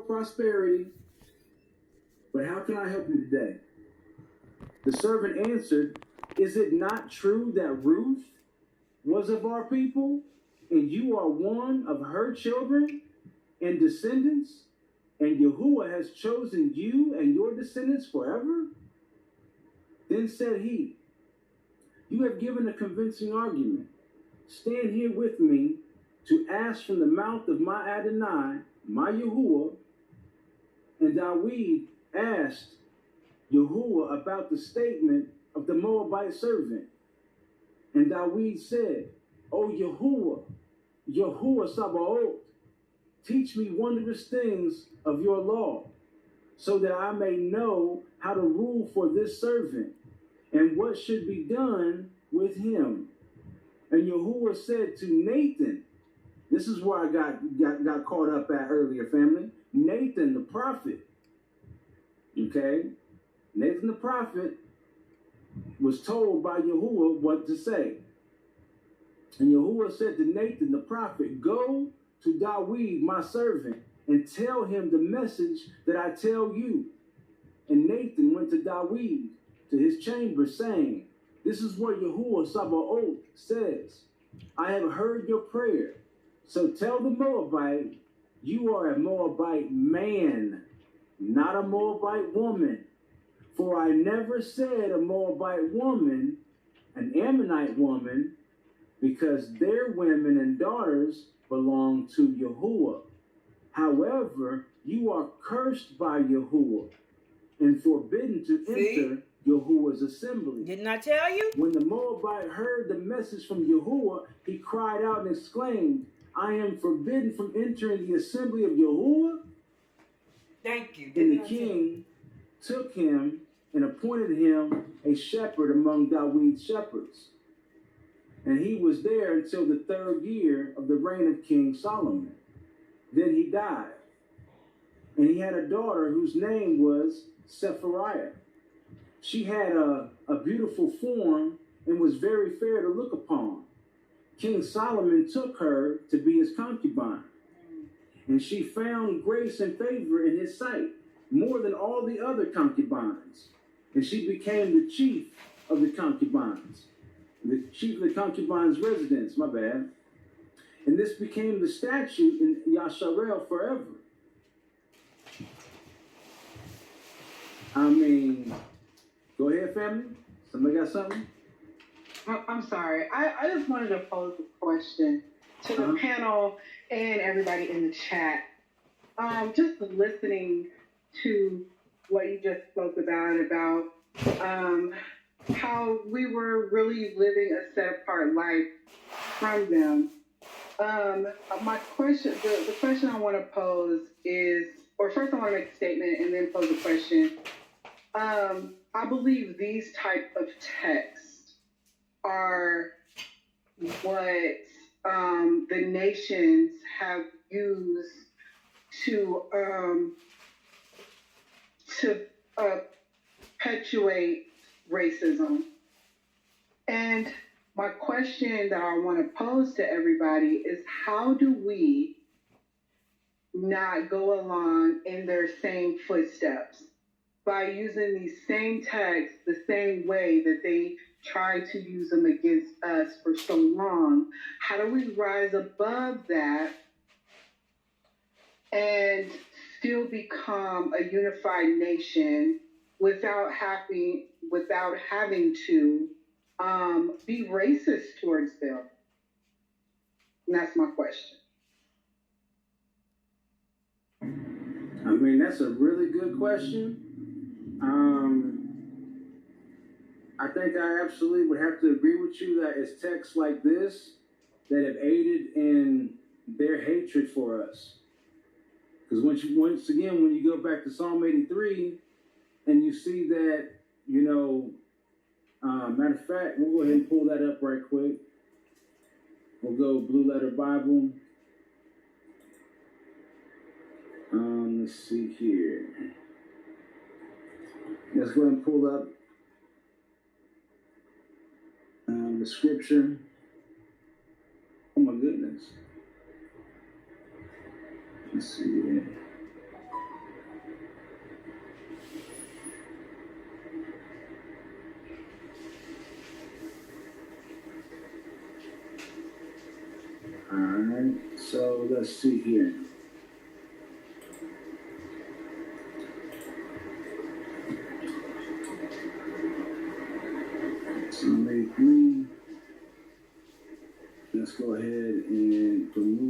prosperity. But how can I help you today? The servant answered, is it not true that Ruth was of our people, and you are one of her children and descendants, and Yahuwah has chosen you and your descendants forever? Then said he, you have given a convincing argument. Stand here with me to ask from the mouth of my Adonai, my Yahuwah. And Dawid asked Yahuwah about the statement of the Moabite servant. And Dawid said, O Yahuwah, Yahuwah Sabaoth, teach me wondrous things of your law, so that I may know how to rule for this servant, and what should be done with him. And Yahuwah said to Nathan, this is where I got caught up at earlier, family. Nathan the prophet. Okay? Nathan the prophet was told by Yahuwah what to say. And Yahuwah said to Nathan the prophet, go to Dawid, my servant, and tell him the message that I tell you. And Nathan went to Dawid, to his chamber, saying, this is what Yahuwah Sabaoth says. I have heard your prayer. So tell the Moabite, you are a Moabite man, not a Moabite woman. For I never said a Moabite woman, an Ammonite woman, because their women and daughters belong to Yahuwah. However, you are cursed by Yahuwah and forbidden to enter Yahuwah's assembly. Didn't I tell you? When the Moabite heard the message from Yahuwah, he cried out and exclaimed, I am forbidden from entering the assembly of Yahuwah. Thank you. And the king took him and appointed him a shepherd among Dawid's shepherds. And he was there until the 3rd year of the reign of King Solomon. Then he died. And he had a daughter whose name was Sephariah. She had a beautiful form and was very fair to look upon. King Solomon took her to be his concubine. And she found grace and favor in his sight, more than all the other concubines. And she became the chief of the concubines. The chief of the concubines' residence, my bad. And this became the statute in Yasharel forever. I mean, go ahead, family. Somebody got something? I'm sorry. I just wanted to pose a question to the panel and everybody in the chat. Just listening to what you just spoke about how we were really living a set-apart life from them. My question, the question I want to pose is, or first I want to make a statement and then pose a question. I believe these type of texts are what the nations have used to perpetuate racism. And my question that I want to pose to everybody is, how do we not go along in their same footsteps by using these same texts the same way that they try to use them against us for so long? How do we rise above that and still become a unified nation without having to be racist towards them? And that's my question. I mean, that's a really good question. I think I absolutely would have to agree with you that it's texts like this that have aided in their hatred for us. Because once again, when you go back to Psalm 83 and you see that, matter of fact, we'll go ahead and pull that up right quick. We'll go Blue Letter Bible. Let's see here. Let's go ahead and pull up the scripture. Oh my goodness. Let's see here. Alright, so let's see here. So I made 3. Let's go ahead and remove